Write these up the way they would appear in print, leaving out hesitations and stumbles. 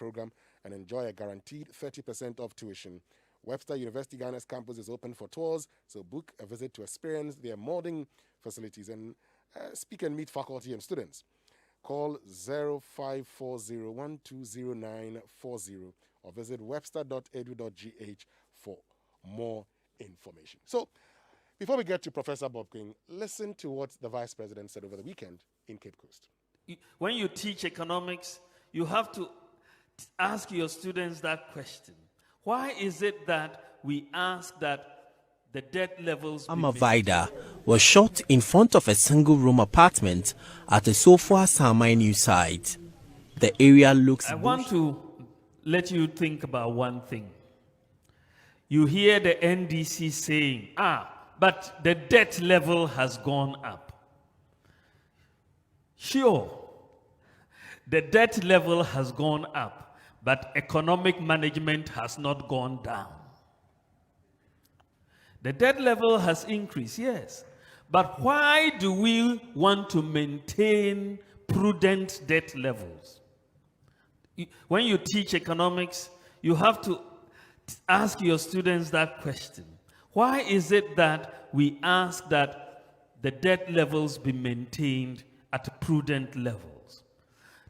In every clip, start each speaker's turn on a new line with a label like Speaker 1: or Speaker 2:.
Speaker 1: program and enjoy a guaranteed 30% off tuition. Webster University Ghana's campus is open for tours, so book a visit to experience their molding facilities and speak and meet faculty and students. Call 0540120940 or visit webster.edu.gh for more information. So, before we get to Professor Bob King, listen to what the Vice President said over the weekend in Cape Coast.
Speaker 2: When you teach economics, you have to ask your students that question. Why is it that we ask that the debt levels...
Speaker 3: Amavida was shot in front of a single-room apartment at the Sofua Samai new site. The area looks...
Speaker 2: I want to let you think about one thing. You hear the NDC saying, but the debt level has gone up. Sure, the debt level has gone up, but economic management has not gone down. The debt level has increased, yes. But why do we want to maintain prudent debt levels? When you teach economics, you have to ask your students that question. Why is it that we ask that the debt levels be maintained at prudent levels?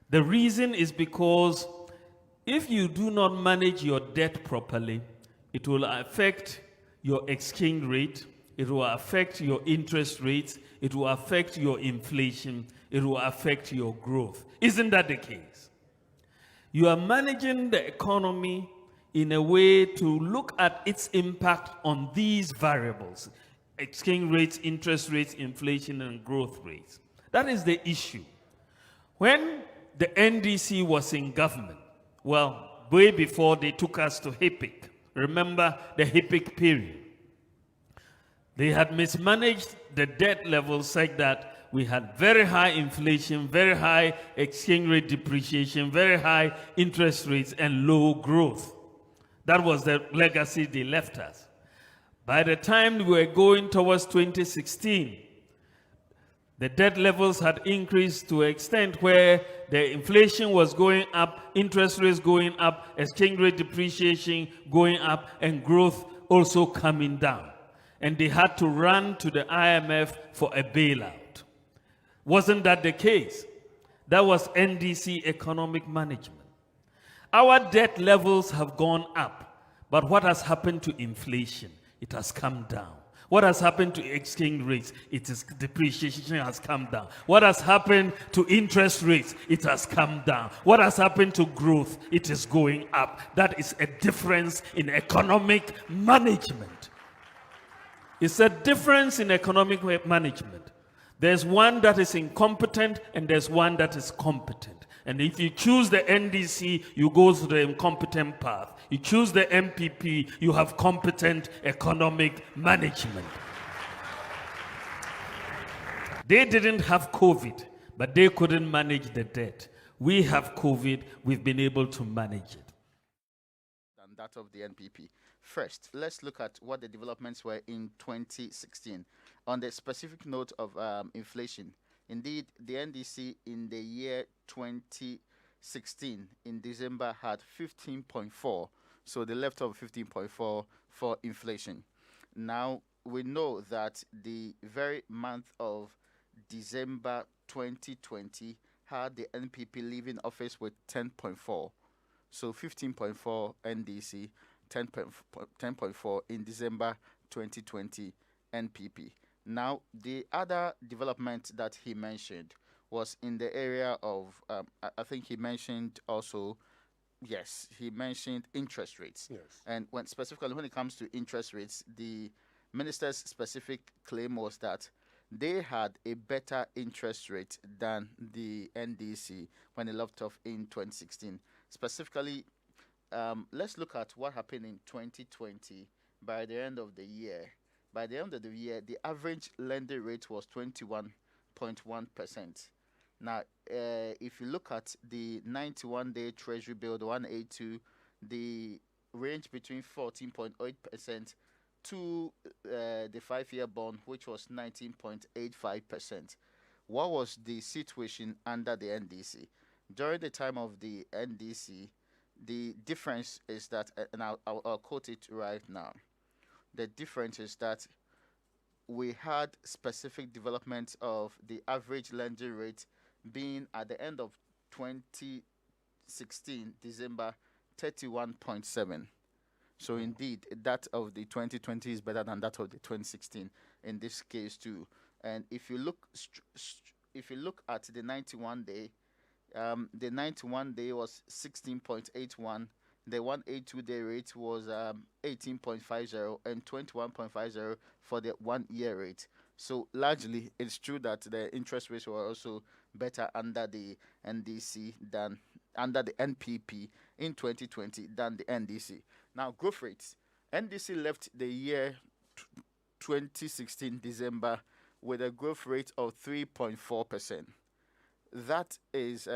Speaker 2: The reason is because if you do not manage your debt properly, it will affect your exchange rate, it will affect your interest rates, it will affect your inflation, it will affect your growth. Isn't that the case? You are managing the economy in a way to look at its impact on these variables: exchange rates, interest rates, inflation, and growth rates. That is the issue. When the NDC was in government, well, way before they took us to HIPIC, remember the HIPIC period, they had mismanaged the debt levels such that we had very high inflation, very high exchange rate depreciation, very high interest rates, and low growth. That was the legacy they left us. By the time we were going towards 2016, the debt levels had increased to an extent where the inflation was going up, interest rates going up, exchange rate depreciation going up, and growth also coming down. And they had to run to the IMF for a bailout. Wasn't that the case? That was NDC economic management. Our debt levels have gone up, but what has happened to inflation? It has come down. What has happened to exchange rates? Depreciation has come down. What has happened to interest rates? It has come down. What has happened to growth? It is going up. That is a difference in economic management. It's a difference in economic management. There's one that is incompetent and there's one that is competent. And if you choose the NDC, you go to the incompetent path. You choose the MPP, you have competent economic management. They didn't have COVID, but they couldn't manage the debt. We have COVID, we've been able to manage it.
Speaker 4: And that of the NPP. First, let's look at what the developments were in 2016. On the specific note of inflation, indeed, the NDC in the year 2016, in December, had 15.4. So they left off 15.4 for inflation. Now, we know that the very month of December 2020 had the NPP leaving office with 10.4. So 15.4 NDC, 10.4 in December 2020 NPP. Now, the other development that he mentioned was in the area of, I think he mentioned also, yes, he mentioned interest rates.
Speaker 1: Yes.
Speaker 4: And specifically when it comes to interest rates, the minister's specific claim was that they had a better interest rate than the NDC when they left off in 2016. Specifically, let's look at what happened in 2020 by the end of the year. By the end of the year, the average lending rate was 21.1%. Now, if you look at the 91-day Treasury bill, the 182, the range between 14.8% to the 5-year bond, which was 19.85%. What was the situation under the NDC? During the time of the NDC, The difference is that, and I'll quote it right now. The difference is that we had specific development of the average lending rate being at the end of 2016, December 31.7. So indeed, that of the 2020 is better than that of the 2016 in this case too. And if you look, at the 91 day, the 91 day was 16.81. The 182-day rate was 18.50 and 21.50 for the 1 year rate. So largely, it's true that the interest rates were also better under the NDC than under the NPP in 2020 than the NDC. Now, growth rates. NDC left the year 2016 December with a growth rate of 3.4%. That is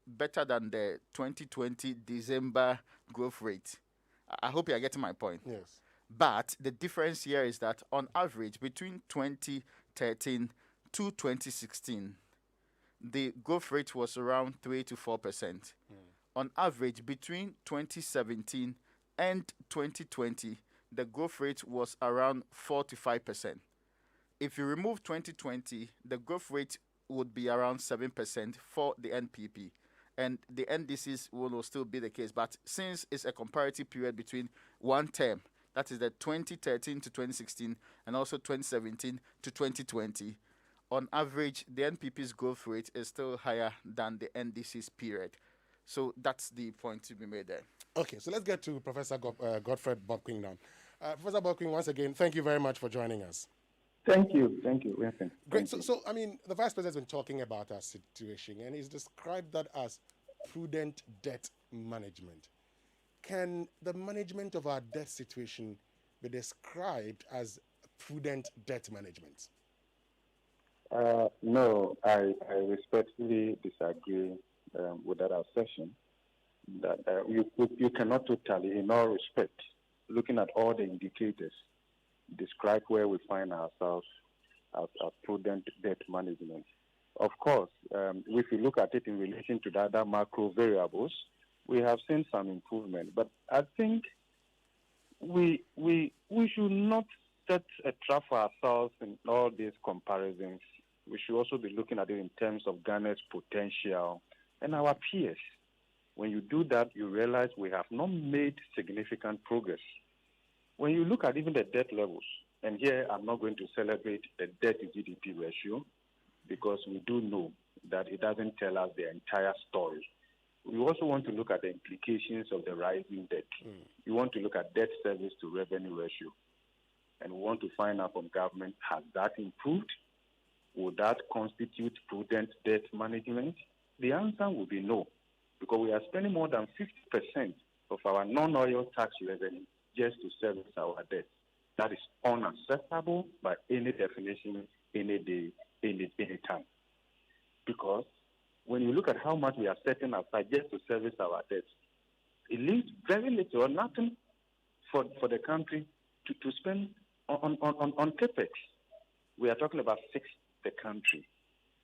Speaker 4: better than the 2020 December growth rate. I hope you are getting my point.
Speaker 1: Yes.
Speaker 4: But the difference here is that on average, between 2013 to 2016, the growth rate was around 3 to 4%. On average, between 2017 and 2020, the growth rate was around 4 to 5%. If you remove 2020, the growth rate would be around 7% for the NPP. And the NDCs will still be the case. But since it's a comparative period between one term, that is the 2013 to 2016, and also 2017 to 2020, on average, the NPP's growth rate is still higher than the NDC's period. So that's the point to be made there.
Speaker 1: Okay, so let's get to Professor Godfred Bobking now. Professor Bobking, once again, thank you very much for joining us.
Speaker 5: Thank you, Winston.
Speaker 1: Great. So, I mean, the Vice President's been talking about our situation, and he's described that as prudent debt management. Can the management of our debt situation be described as prudent debt management?
Speaker 5: No, I respectfully disagree with that assertion. That you cannot totally, in all respect, looking at all the indicators, describe where we find ourselves as prudent debt management. Of course, if you look at it in relation to the other macro variables, we have seen some improvement. But I think we should not set a trap for ourselves in all these comparisons. We should also be looking at it in terms of Ghana's potential and our peers. When you do that, you realize we have not made significant progress. When you look at even the debt levels, and here I'm not going to celebrate the debt to GDP ratio, because we do know that it doesn't tell us the entire story. We also want to look at the implications of the rising debt. We want to look at debt service to revenue ratio. And we want to find out from government, has that improved? Would that constitute prudent debt management? The answer will be no, because we are spending more than 50% of our non-oil tax revenue just to service our debt. That is unacceptable by any definition, any day, any time. Because when you look at how much we are setting aside just to service our debts, it leaves very little or nothing for the country to spend on capex. We are talking about fix the country.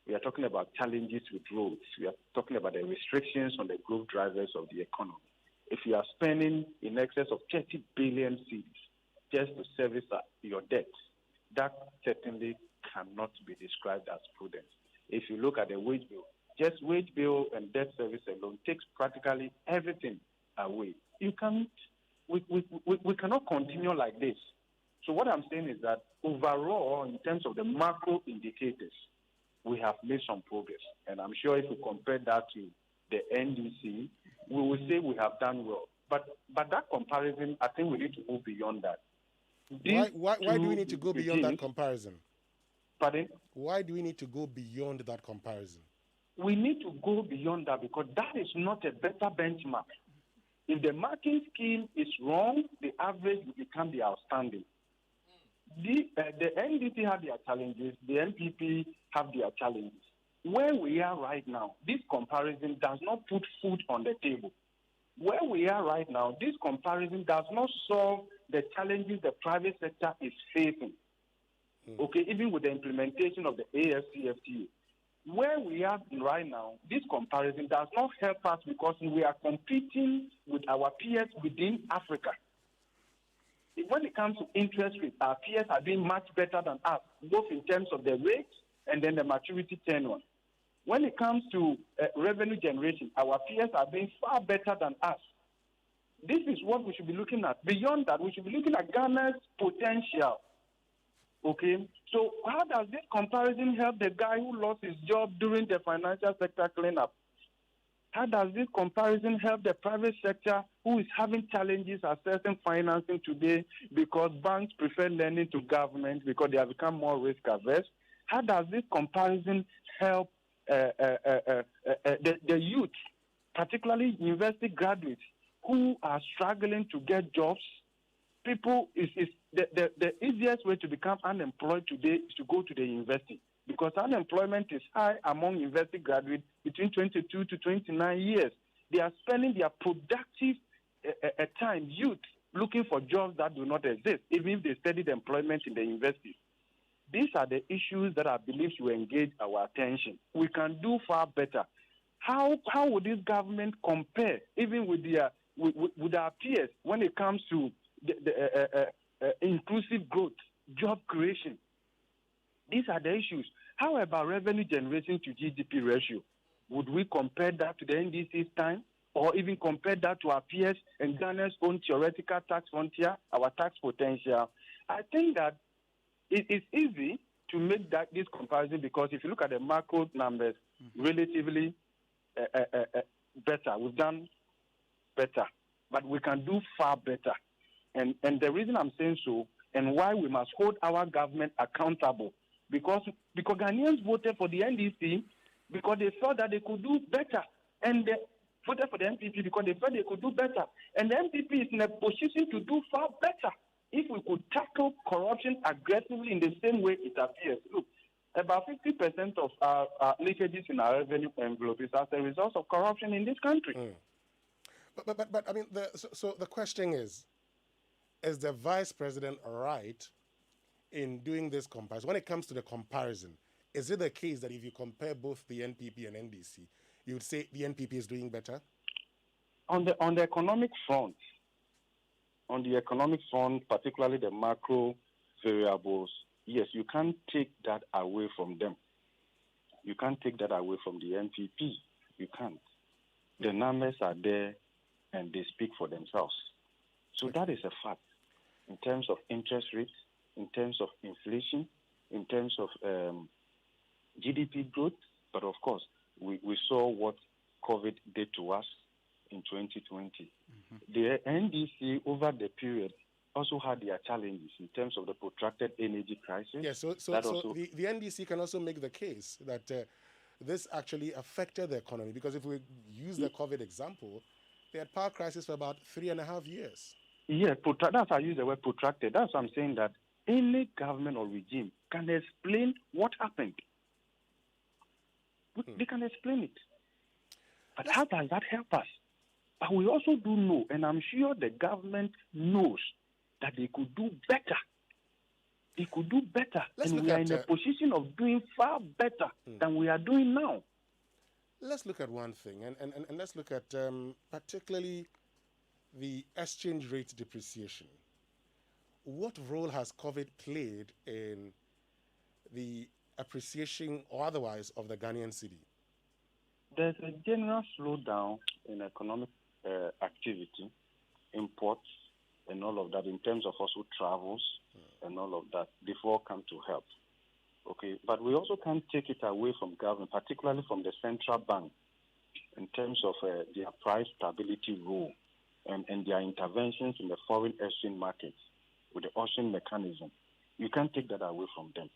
Speaker 5: We are talking about challenges with roads. We are talking about the restrictions on the growth drivers of the economy. If you are spending in excess of 30 billion cedis just to service your debts, that certainly cannot be described as prudence. If you look at the wage bill, just wage bill and debt service alone takes practically everything away. We cannot continue like this. So what I'm saying is that overall, in terms of the macro indicators, we have made some progress. And I'm sure if we compare that to the NDC, we will say we have done well. But that comparison, I think we need to go beyond that.
Speaker 1: Why do we need to go beyond that comparison?
Speaker 5: Pardon?
Speaker 1: Why do we need to go beyond that comparison?
Speaker 5: We need to go beyond that because that is not a better benchmark. If the marking scheme is wrong, the average will become the outstanding. The NDC have their challenges, the NPP have their challenges. Where we are right now, this comparison does not put food on the table. Where we are right now, this comparison does not solve the challenges the private sector is facing. Okay, even with the implementation of the AFCFTA, where we are right now, this comparison does not help us because we are competing with our peers within Africa. When it comes to interest rates, our peers are doing much better than us, both in terms of the rates and then the maturity tenure. When it comes to revenue generation, our peers are doing far better than us. This is what we should be looking at. Beyond that, we should be looking at Ghana's potential. Okay, so how does this comparison help the guy who lost his job during the financial sector cleanup? How does this comparison help the private sector who is having challenges accessing financing today because banks prefer lending to government because they have become more risk averse? How does this comparison help the youth, particularly university graduates who are struggling to get jobs? People, the easiest way to become unemployed today is to go to the university because unemployment is high among university graduates between 22 to 29 years. They are spending their productive time, youth, looking for jobs that do not exist, even if they studied employment in the university. These are the issues that I believe should engage our attention. We can do far better. How would this government compare, even with our peers, when it comes to the inclusive growth, job creation? These are the issues. How about revenue generation to GDP ratio? Would we compare that to the NDC's time, or even compare that to our peers and Ghana's own theoretical tax frontier, our tax potential? I think that it is easy to make this comparison because if you look at the macro numbers, relatively better. We've done better, but we can do far better. And the reason I'm saying so and why we must hold our government accountable because Ghanaians voted for the NDC because they felt that they could do better, and they voted for the MPP because they felt they could do better. And the MPP is in a position to do far better if we could tackle corruption aggressively in the same way it appears. Look, about 50% of our leakages in our revenue envelope is as a result of corruption in this country.
Speaker 1: But I mean, so the question is the vice president right in doing this comparison? When it comes to the comparison, is it the case that if you compare both the NPP and NDC, you would say the NPP is doing better?
Speaker 5: On the economic front, particularly the macro variables, yes, you can't take that away from them. You can't take that away from the NPP. You can't. The numbers are there and they speak for themselves. So that is a fact. In terms of interest rates, in terms of inflation, in terms of GDP growth, but of course, we saw what COVID did to us in 2020. The NDC over the period also had their challenges in terms of the protracted energy crisis.
Speaker 1: Yes, so the NDC can also make the case that this actually affected the economy because if we use the COVID example, they had power crisis for about 3.5 years.
Speaker 5: Yeah, that's how I use the word protracted. That's why I'm saying that any government or regime can explain what happened. They can explain it. But how does that help us? But we also do know, and I'm sure the government knows, that they could do better. They could do better. And we are in a position of doing far better than we are doing now.
Speaker 1: Let's look at one thing, and let's look at particularly the exchange rate depreciation. What role has COVID played in the appreciation or otherwise of the Ghanaian cedi?
Speaker 5: There's a general slowdown in economic activity, imports, and all of that in terms of also travels and all of that. They've all come to help. Okay, but we also can't take it away from government, particularly from the central bank, in terms of their price stability rule and their interventions in the foreign exchange markets with the auction mechanism. You can't take that away from them.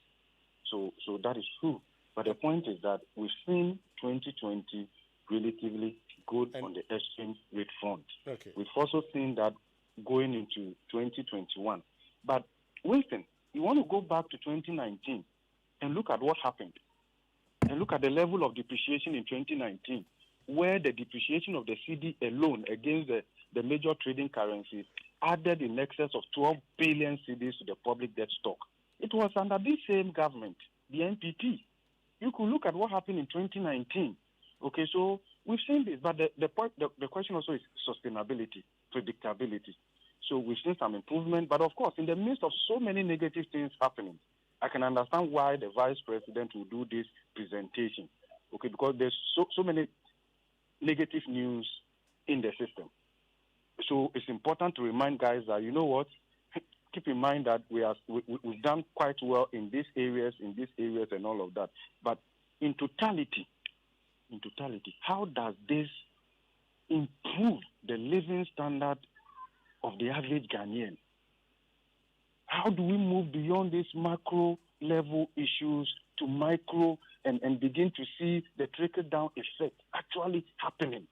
Speaker 5: So that is true. But the point is that we've seen 2020 relatively good on the exchange rate front.
Speaker 1: Okay.
Speaker 5: We've also seen that going into 2021. But Winston, you want to go back to 2019 and look at what happened. And look at the level of depreciation in 2019, where the depreciation of the cedi alone against the major trading currencies added in excess of 12 billion cedis to the public debt stock. It was under this same government, the NPP. You could look at what happened in 2019. Okay, so we've seen this, but the question also is sustainability, predictability. So we've seen some improvement, but of course, in the midst of so many negative things happening, I can understand why the vice president will do this presentation. Okay, because there's so many negative news in the system. So it's important to remind guys that, you know what, keep in mind that we've done quite well in these areas and all of that. But in totality, how does this improve the living standard of the average Ghanaian? How do we move beyond these macro level issues to micro and begin to see the trickle-down effect actually happening?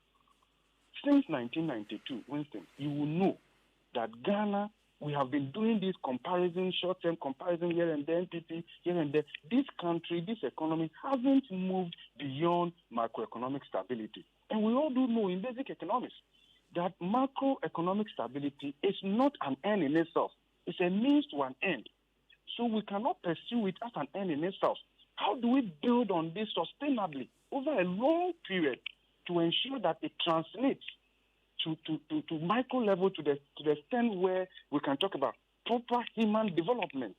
Speaker 5: Since 1992, Winston, you will know that Ghana, we have been doing this comparison, short-term comparison here and there, NPP here and there. This country, this economy hasn't moved beyond macroeconomic stability. And we all do know in basic economics that macroeconomic stability is not an end in itself. It's a means to an end. So we cannot pursue it as an end in itself. How do we build on this sustainably over a long period to ensure that it translates to micro level to the extent where we can talk about proper human development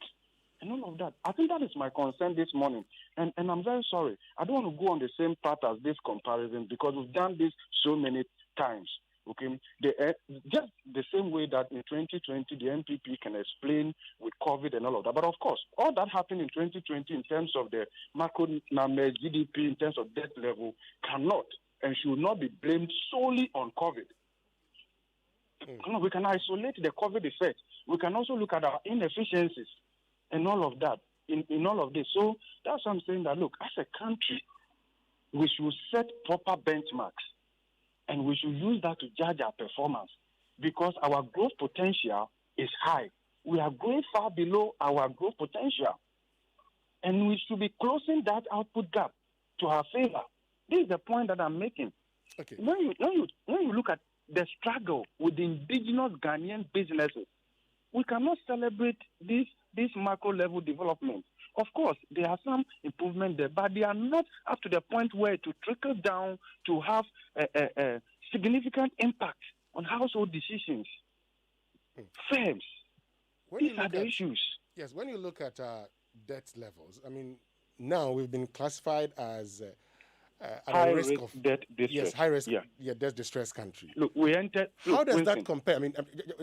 Speaker 5: and all of that? I think that is my concern this morning. And I'm very sorry. I don't want to go on the same path as this comparison because we've done this so many times. Okay, just the same way that in 2020 the NPP can explain with COVID and all of that. But of course, all that happened in 2020 in terms of the macro numbers, GDP, in terms of debt level, cannot and should not be blamed solely on COVID. No, we can isolate the COVID effect. We can also look at our inefficiencies and all of that in all of this. So that's why I'm saying that, look, as a country, we should set proper benchmarks. And we should use that to judge our performance because our growth potential is high. We are going far below our growth potential. And we should be closing that output gap to our favor. This is the point that I'm making.
Speaker 1: Okay.
Speaker 5: When you look at the struggle with the indigenous Ghanaian businesses, we cannot celebrate this macro level development. Of course, there are some improvements there, but they are not up to the point where to trickle down to have a significant impact on household decisions. Firms, these are the issues.
Speaker 1: Yes, when you look at debt levels, I mean, now we've been classified as
Speaker 5: high risk of debt distress.
Speaker 1: Yes, high risk, debt distress country.
Speaker 5: Look, we entered.
Speaker 1: How does that compare? I mean,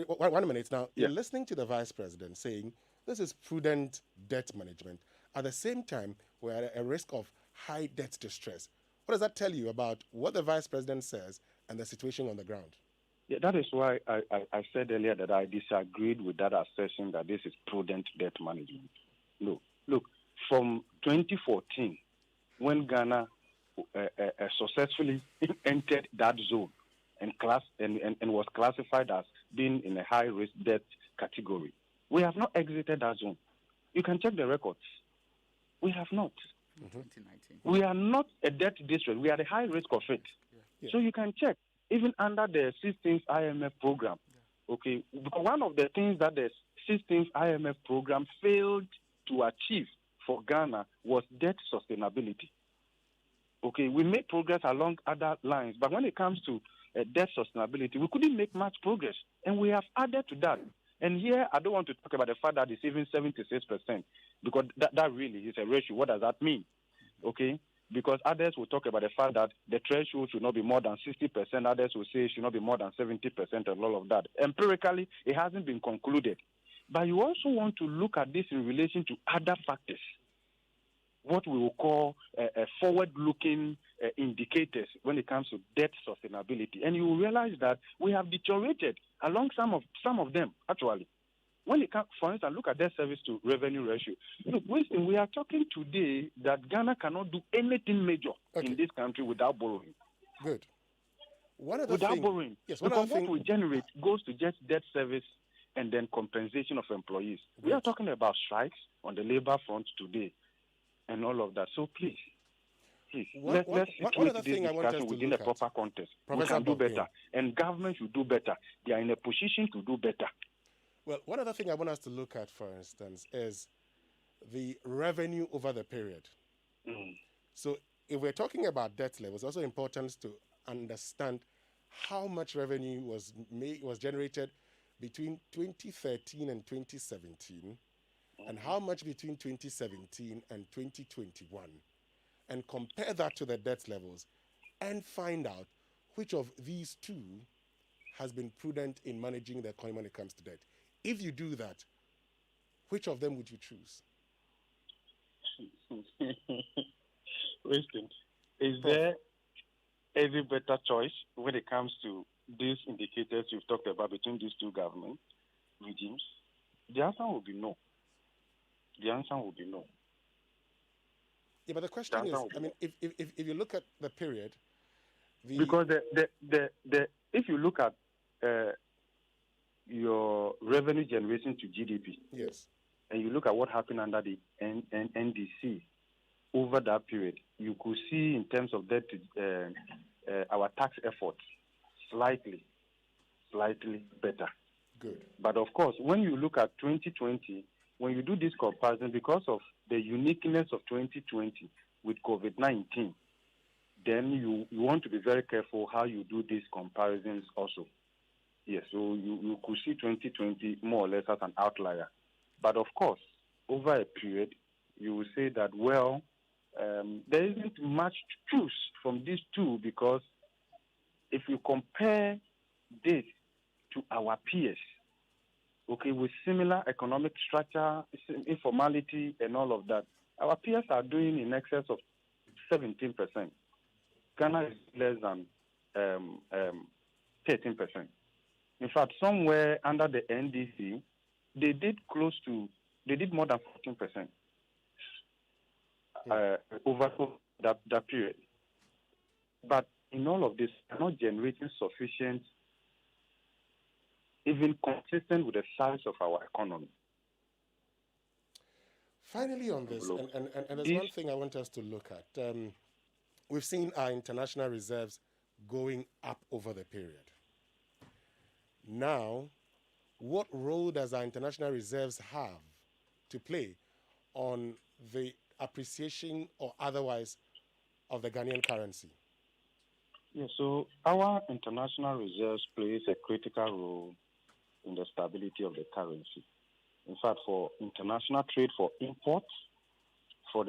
Speaker 1: 1 minute now. You're listening to the vice president saying this is prudent debt management. At the same time, we're at a risk of high debt distress. What does that tell you about what the vice president says and the situation on the ground?
Speaker 5: Yeah, that is why I said earlier that I disagreed with that assertion that this is prudent debt management. Look, from 2014, when Ghana successfully entered that zone and was classified as being in a high-risk debt category, we have not exited that zone. You can check the records. We have not.
Speaker 4: 2019.
Speaker 5: We are not a debt distress. We are at a high risk of it. Yeah. So you can check, even under the 16th IMF program. Yeah. Okay, because one of the things that the 16th IMF program failed to achieve for Ghana was debt sustainability. Okay, we made progress along other lines, but when it comes to debt sustainability, we couldn't make much progress, and we have added to that. And here, I don't want to talk about the fact that it's even 76%, because that really is a ratio. What does that mean? Okay? Because others will talk about the fact that the threshold should not be more than 60%. Others will say it should not be more than 70% and all of that. Empirically, it hasn't been concluded. But you also want to look at this in relation to other factors, what we will call forward-looking indicators when it comes to debt sustainability. And you will realize that we have deteriorated along some of them, actually. When it comes, for instance, look at debt service to revenue ratio. Look, Winston, we are talking today that Ghana cannot do anything major in this country without borrowing.
Speaker 1: Good.
Speaker 5: Without borrowing. Yes, because what we generate goes to just debt service and then compensation of employees. Good. We are talking about strikes on the labor front today and all of that. So please, let's situate this discussion within a proper context. Professor, we can do better. And government should do better. They are in a position to do better.
Speaker 1: Well, one other thing I want us to look at, for instance, is the revenue over the period. So if we're talking about debt levels, it's also important to understand how much revenue was generated between 2013 and 2017, and how much between 2017 and 2021, and compare that to the debt levels, and find out which of these two has been prudent in managing the economy when it comes to debt. If you do that, which of them would you choose?
Speaker 5: Winston, is there any better choice when it comes to these indicators you've talked about between these two government regimes? The answer will be no. The answer will be no.
Speaker 1: Yeah, but the question is, I mean, if you look at the period,
Speaker 5: because if you look at your revenue generation to GDP,
Speaker 1: yes,
Speaker 5: and you look at what happened under the NDC over that period, you could see in terms of that our tax efforts slightly better.
Speaker 1: Good.
Speaker 5: But of course, when you look at 2020, when you do this comparison, because of the uniqueness of 2020 with COVID-19, then you want to be very careful how you do these comparisons also. Yes, so you could see 2020 more or less as an outlier. But of course, over a period, you will say that, well, there isn't much to choose from these two, because if you compare this to our peers, okay, with similar economic structure, informality, and all of that, our peers are doing in excess of 17%. Ghana is less than 13%. In fact, somewhere under the NDC, they did more than 14% over that period. But in all of this, they're not generating sufficient, even consistent with the size of our economy.
Speaker 1: Finally, on this, and there's one thing I want us to look at. We've seen our international reserves going up over the period. Now, what role does our international reserves have to play on the appreciation or otherwise of the Ghanaian currency?
Speaker 5: Yeah, so our international reserves plays a critical role in the stability of the currency. In fact, for international trade, for imports, for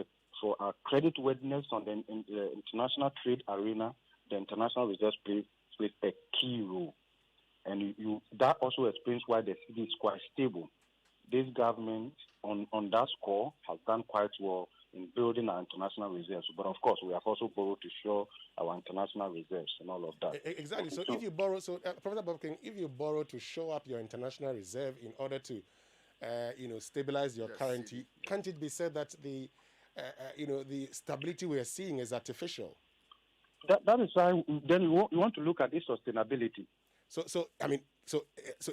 Speaker 5: our credit worthiness on the international trade arena, the international reserves plays a key role. And that also explains why the cedi is quite stable. This government, on that score, has done quite well in building our international reserves. But of course, we have also borrowed to show our international reserves and all of that.
Speaker 1: Exactly. So if you borrow, Professor Bob King, if you borrow to show up your international reserve in order to, stabilize your currency, can't it be said that the stability we are seeing is artificial?
Speaker 5: That is why then you want to look at its sustainability.
Speaker 1: So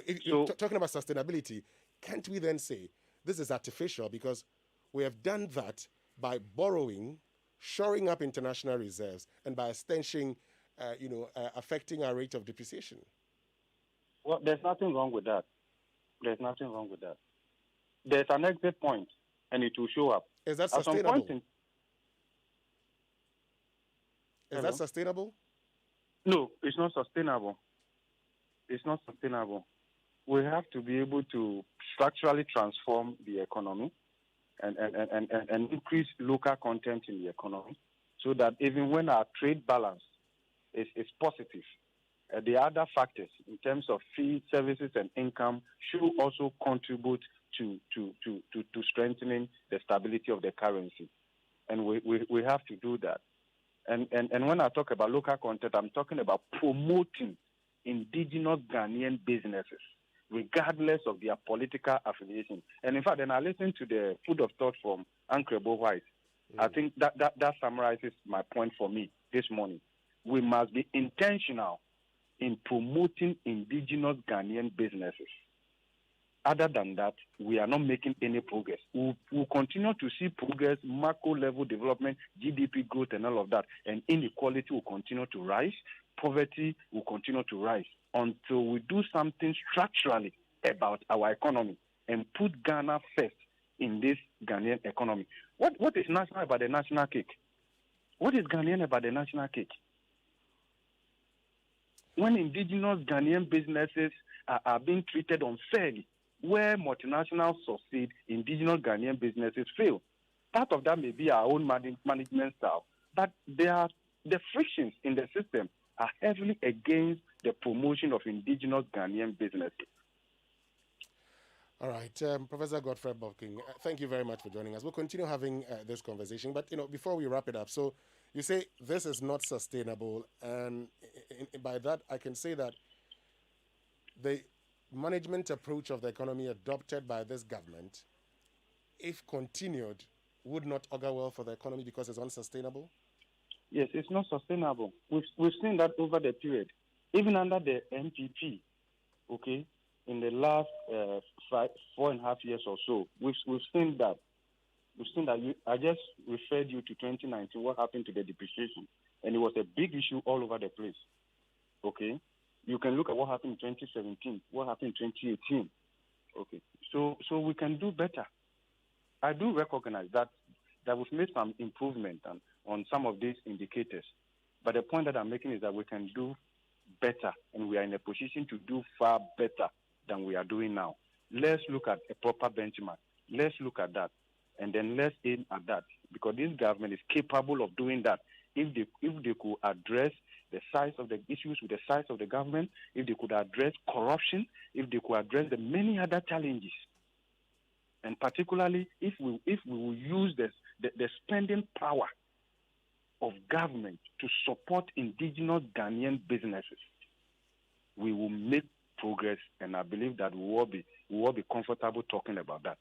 Speaker 1: if you're talking about sustainability, can't we then say this is artificial because we have done that by borrowing, shoring up international reserves, and by extension, affecting our rate of depreciation?
Speaker 5: Well, there's nothing wrong with that. There's nothing wrong with that. There's an exit point, and it will show up.
Speaker 1: Is that sustainable? Is that sustainable?
Speaker 5: No, it's not sustainable. It's not sustainable. We have to be able to structurally transform the economy and increase local content in the economy so that even when our trade balance is positive, the other factors in terms of fees, services, and income should also contribute to strengthening the stability of the currency. And we have to do that. And when I talk about local content, I'm talking about promoting indigenous Ghanaian businesses, regardless of their political affiliation. And in fact, then I listened to the food of thought from Ankrebo White. I think that summarizes my point for me this morning. We must be intentional in promoting indigenous Ghanaian businesses. Other than that, we are not making any progress. We'll continue to see progress, macro level development, GDP growth, and all of that. And inequality will continue to rise. Poverty will continue to rise until we do something structurally about our economy and put Ghana first in this Ghanaian economy. What is national about the national cake? What is Ghanaian about the national cake? When indigenous Ghanaian businesses are being treated unfairly, where multinationals succeed, indigenous Ghanaian businesses fail. Part of that may be our own management style, but the frictions in the system are heavily against the promotion of indigenous Ghanaian businesses.
Speaker 1: All right, Professor Godfrey Bobking, thank you very much for joining us. We'll continue having this conversation, but before we wrap it up, so you say this is not sustainable, and by that I can say that the management approach of the economy adopted by this government, if continued, would not augur well for the economy because it's unsustainable?
Speaker 5: Yes, it's not sustainable. We've seen that over the period, even under the NPP. Okay, in the last 4.5 years or so, we've seen that. We've seen that. I just referred you to 2019. What happened to the depreciation, and it was a big issue all over the place. Okay, you can look at what happened in 2017. What happened in 2018. Okay, so we can do better. I do recognize that we've made some improvement on some of these indicators. But the point that I'm making is that we can do better, and we are in a position to do far better than we are doing now. Let's look at a proper benchmark. Let's look at that, and then let's aim at that, because this government is capable of doing that. If they could address the size of the issues with the size of the government, if they could address corruption, if they could address the many other challenges, and particularly if we will use the spending power of government to support indigenous Ghanaian businesses, we will make progress, and I believe that we will be comfortable talking about that.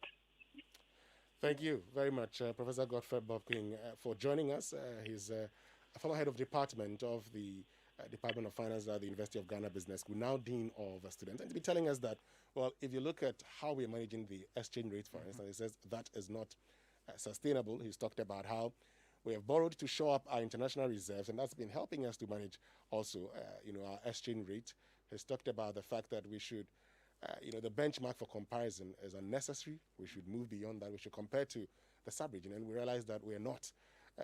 Speaker 1: Thank you very much, Professor Godfrey Bobking, for joining us. He's a former head of department of the Department of Finance at the University of Ghana Business School, now Dean of Students, and to be telling us that, well, if you look at how we're managing the exchange rate, for instance, he says that is not sustainable. He's talked about how we have borrowed to shore up our international reserves, and that's been helping us to manage also, our exchange rate. He's talked about the fact that we should, the benchmark for comparison is unnecessary. We should move beyond that. We should compare to the sub-region, and we realize that we're not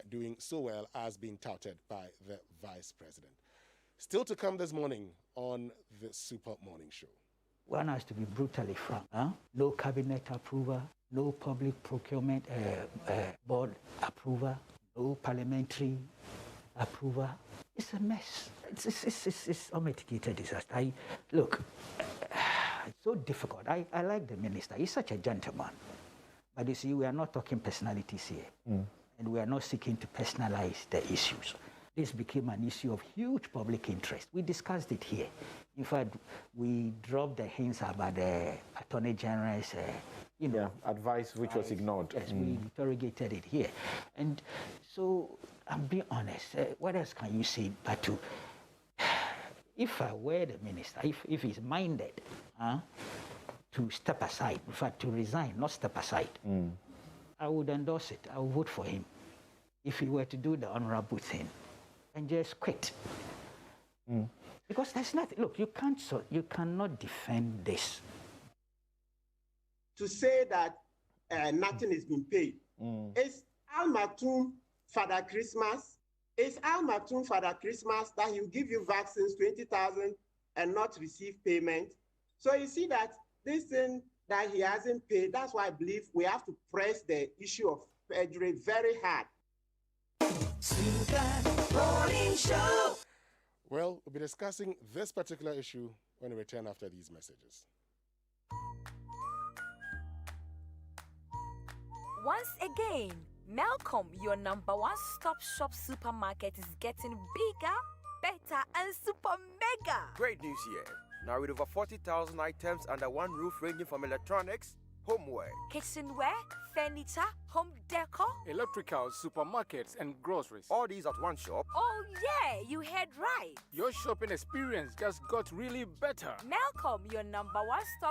Speaker 1: doing so well as being touted by the Vice President. Still to come this morning on the Super Morning Show.
Speaker 6: One has to be brutally frank. No cabinet approval, no public procurement board approval, no parliamentary approval. It's a mess. It's unmitigated disaster. Look, it's so difficult. I like the minister. He's such a gentleman. But you see, we are not talking personalities here. And we are not seeking to personalize the issues. This became an issue of huge public interest. We discussed it here. In fact, we dropped the hints about the Attorney General's
Speaker 7: advice, which was ignored.
Speaker 6: Yes, we interrogated it here. And so, I'm being honest, what else can you say but to, if I were the minister, if he's minded to step aside, in fact, to resign, not step aside, I would endorse it. I would vote for him if he were to do the honorable thing and just quit. Because there's nothing. Look, you cannot defend this.
Speaker 8: To say that nothing is being paid. It's Al Maktoum Father Christmas. It's Al Maktoum Father Christmas that he'll give you vaccines, 20,000, and not receive payment. So you see that this thing that he hasn't paid, that's why I believe we have to press the issue of perjury very hard.
Speaker 9: Super Morning Show.
Speaker 1: Well, we'll be discussing this particular issue when we return after these messages.
Speaker 10: Once again, Malcolm, your number one stop-shop supermarket, is getting bigger, better, and super mega.
Speaker 11: Great news here. Now with over 40,000 items under one roof, ranging from electronics, homeware,
Speaker 10: kitchenware, furniture, home decor,
Speaker 12: electricals, supermarkets, and groceries.
Speaker 11: All these at one shop.
Speaker 10: Oh yeah, you heard right.
Speaker 12: Your shopping experience just got really better.
Speaker 10: Malcolm, your number one stop